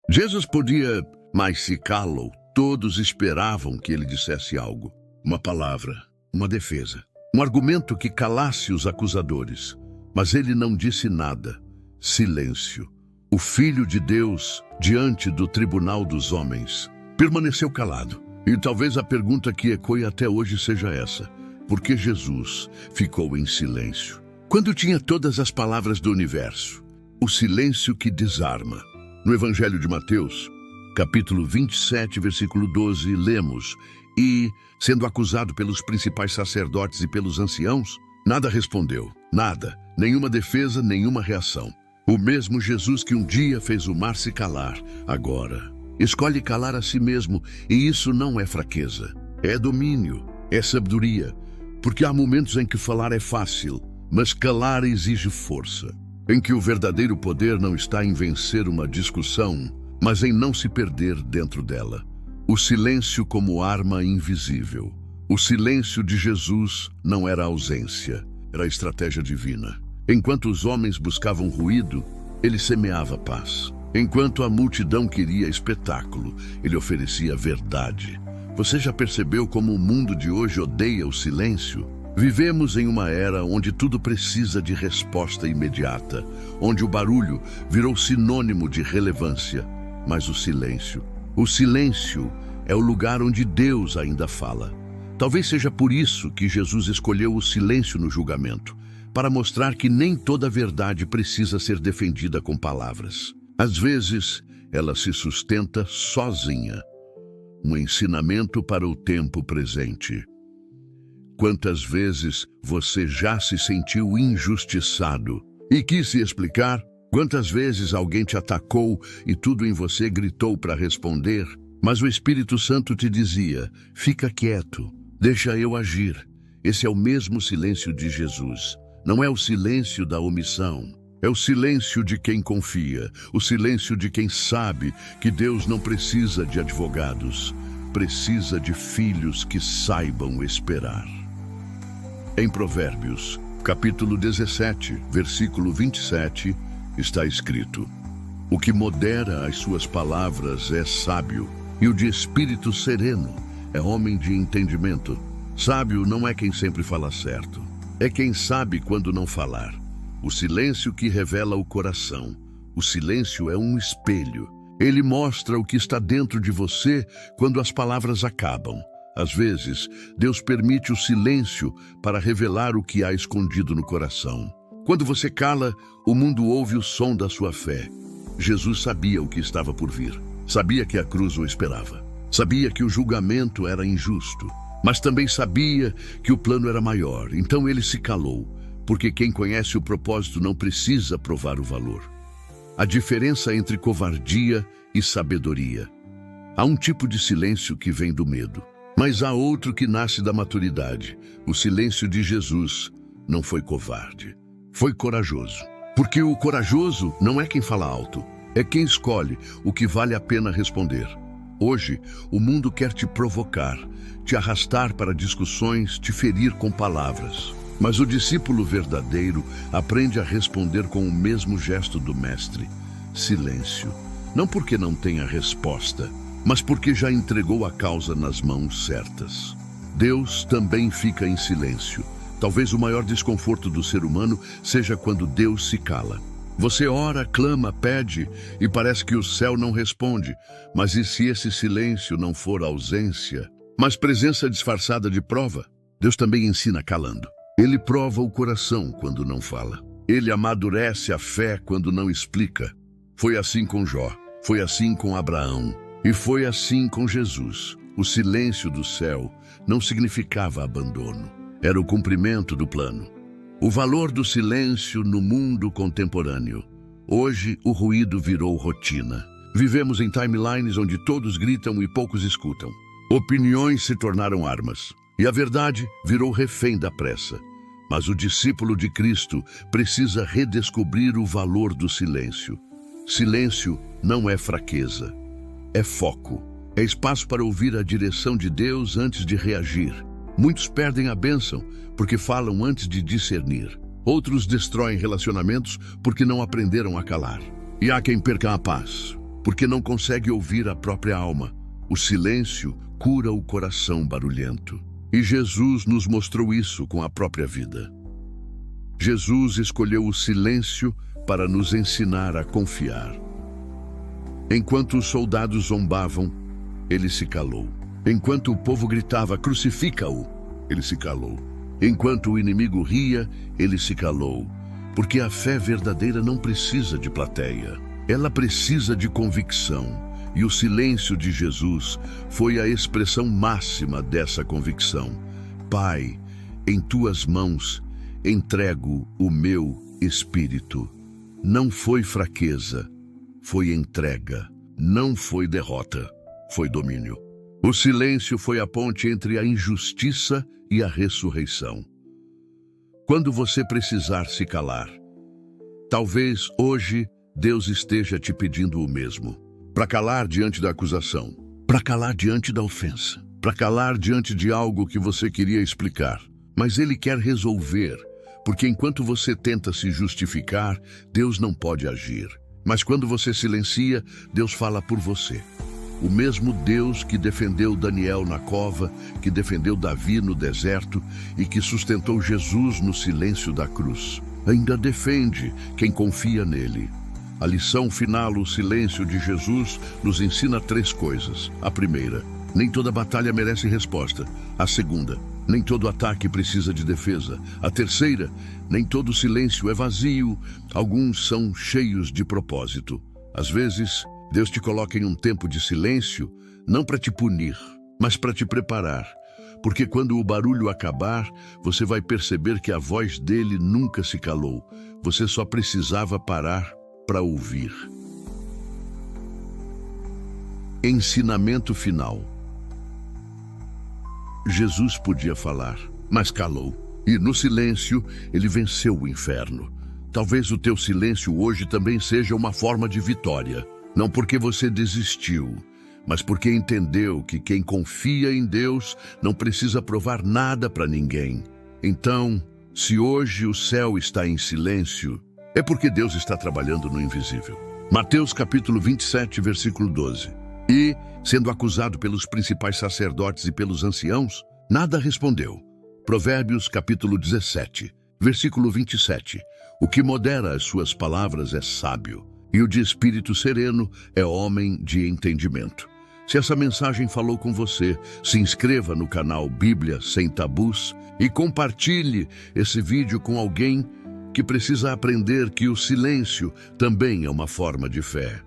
Jesus podia, mas se calou. Todos esperavam que ele dissesse algo. Uma palavra, uma defesa, um argumento que calasse os acusadores. Mas ele não disse nada. Silêncio. O Filho de Deus, diante do tribunal dos homens, permaneceu calado. E talvez a pergunta que ecoe até hoje seja essa: por que Jesus ficou em silêncio? Quando tinha todas as palavras do universo, o silêncio que desarma. No Evangelho de Mateus, capítulo 27, versículo 12, lemos: E, sendo acusado pelos principais sacerdotes e pelos anciãos, nada respondeu, nada, nenhuma defesa, nenhuma reação. O mesmo Jesus que um dia fez o mar se calar, agora escolhe calar a si mesmo, e isso não é fraqueza, é domínio, é sabedoria, porque há momentos em que falar é fácil, mas calar exige força, em que o verdadeiro poder não está em vencer uma discussão, mas em não se perder dentro dela. O silêncio como arma invisível. O silêncio de Jesus não era ausência, era estratégia divina. Enquanto os homens buscavam ruído, ele semeava paz. Enquanto a multidão queria espetáculo, ele oferecia verdade. Você já percebeu como o mundo de hoje odeia o silêncio? Vivemos em uma era onde tudo precisa de resposta imediata, onde o barulho virou sinônimo de relevância. Mas o silêncio é o lugar onde Deus ainda fala. Talvez seja por isso que Jesus escolheu o silêncio no julgamento, para mostrar que nem toda verdade precisa ser defendida com palavras. Às vezes, ela se sustenta sozinha. Um ensinamento para o tempo presente. Quantas vezes você já se sentiu injustiçado e quis se explicar? Quantas vezes alguém te atacou e tudo em você gritou para responder, mas o Espírito Santo te dizia: fica quieto, deixa eu agir. Esse é o mesmo silêncio de Jesus. Não é o silêncio da omissão, é o silêncio de quem confia, o silêncio de quem sabe que Deus não precisa de advogados, precisa de filhos que saibam esperar. Em Provérbios, capítulo 17, versículo 27, está escrito: o que modera as suas palavras é sábio, e o de espírito sereno é homem de entendimento. Sábio não é quem sempre fala certo, é quem sabe quando não falar. O silêncio que revela o coração. O silêncio é um espelho. Ele mostra o que está dentro de você quando as palavras acabam. Às vezes, Deus permite o silêncio para revelar o que há escondido no coração. Quando você cala, o mundo ouve o som da sua fé. Jesus sabia o que estava por vir. Sabia que a cruz o esperava. Sabia que o julgamento era injusto. Mas também sabia que o plano era maior. Então ele se calou, porque quem conhece o propósito não precisa provar o valor. A diferença entre covardia e sabedoria. Há um tipo de silêncio que vem do medo, mas há outro que nasce da maturidade. O silêncio de Jesus não foi covarde, foi corajoso. Porque o corajoso não é quem fala alto, é quem escolhe o que vale a pena responder. Hoje, o mundo quer te provocar, te arrastar para discussões, te ferir com palavras. Mas o discípulo verdadeiro aprende a responder com o mesmo gesto do mestre: silêncio. Não porque não tenha resposta, mas porque já entregou a causa nas mãos certas. Deus também fica em silêncio. Talvez o maior desconforto do ser humano seja quando Deus se cala. Você ora, clama, pede e parece que o céu não responde. Mas e se esse silêncio não for ausência, mas presença disfarçada de prova? Deus também ensina calando. Ele prova o coração quando não fala. Ele amadurece a fé quando não explica. Foi assim com Jó, foi assim com Abraão e foi assim com Jesus. O silêncio do céu não significava abandono. Era o cumprimento do plano. O valor do silêncio no mundo contemporâneo. Hoje, o ruído virou rotina. Vivemos em timelines onde todos gritam e poucos escutam. Opiniões se tornaram armas. E a verdade virou refém da pressa. Mas o discípulo de Cristo precisa redescobrir o valor do silêncio. Silêncio não é fraqueza, é foco. É espaço para ouvir a direção de Deus antes de reagir. Muitos perdem a bênção porque falam antes de discernir. Outros destroem relacionamentos porque não aprenderam a calar. E há quem perca a paz porque não consegue ouvir a própria alma. O silêncio cura o coração barulhento. E Jesus nos mostrou isso com a própria vida. Jesus escolheu o silêncio para nos ensinar a confiar. Enquanto os soldados zombavam, ele se calou. Enquanto o povo gritava, crucifica-o, ele se calou. Enquanto o inimigo ria, ele se calou. Porque a fé verdadeira não precisa de plateia. Ela precisa de convicção. E o silêncio de Jesus foi a expressão máxima dessa convicção. Pai, em tuas mãos entrego o meu espírito. Não foi fraqueza, foi entrega. Não foi derrota, foi domínio. O silêncio foi a ponte entre a injustiça e a ressurreição. Quando você precisar se calar, talvez hoje Deus esteja te pedindo o mesmo. Para calar diante da acusação, para calar diante da ofensa, para calar diante de algo que você queria explicar. Mas Ele quer resolver, porque enquanto você tenta se justificar, Deus não pode agir. Mas quando você silencia, Deus fala por você. O mesmo Deus que defendeu Daniel na cova, que defendeu Davi no deserto e que sustentou Jesus no silêncio da cruz, ainda defende quem confia nele. A lição final, o silêncio de Jesus, nos ensina 3 coisas. A primeira, nem toda batalha merece resposta. A segunda, nem todo ataque precisa de defesa. A terceira, nem todo silêncio é vazio. Alguns são cheios de propósito. Às vezes, Deus te coloca em um tempo de silêncio, não para te punir, mas para te preparar. Porque quando o barulho acabar, você vai perceber que a voz dele nunca se calou. Você só precisava parar para ouvir. Ensinamento final. Jesus podia falar, mas calou. E no silêncio, ele venceu o inferno. Talvez o teu silêncio hoje também seja uma forma de vitória. Não porque você desistiu, mas porque entendeu que quem confia em Deus não precisa provar nada para ninguém. Então, se hoje o céu está em silêncio, é porque Deus está trabalhando no invisível. Mateus capítulo 27, versículo 12. E, sendo acusado pelos principais sacerdotes e pelos anciãos, nada respondeu. Provérbios capítulo 17, versículo 27. O que modera as suas palavras é sábio, e o de espírito sereno é homem de entendimento. Se essa mensagem falou com você, se inscreva no canal Bíblia Sem Tabus e compartilhe esse vídeo com alguém que precisa aprender que o silêncio também é uma forma de fé.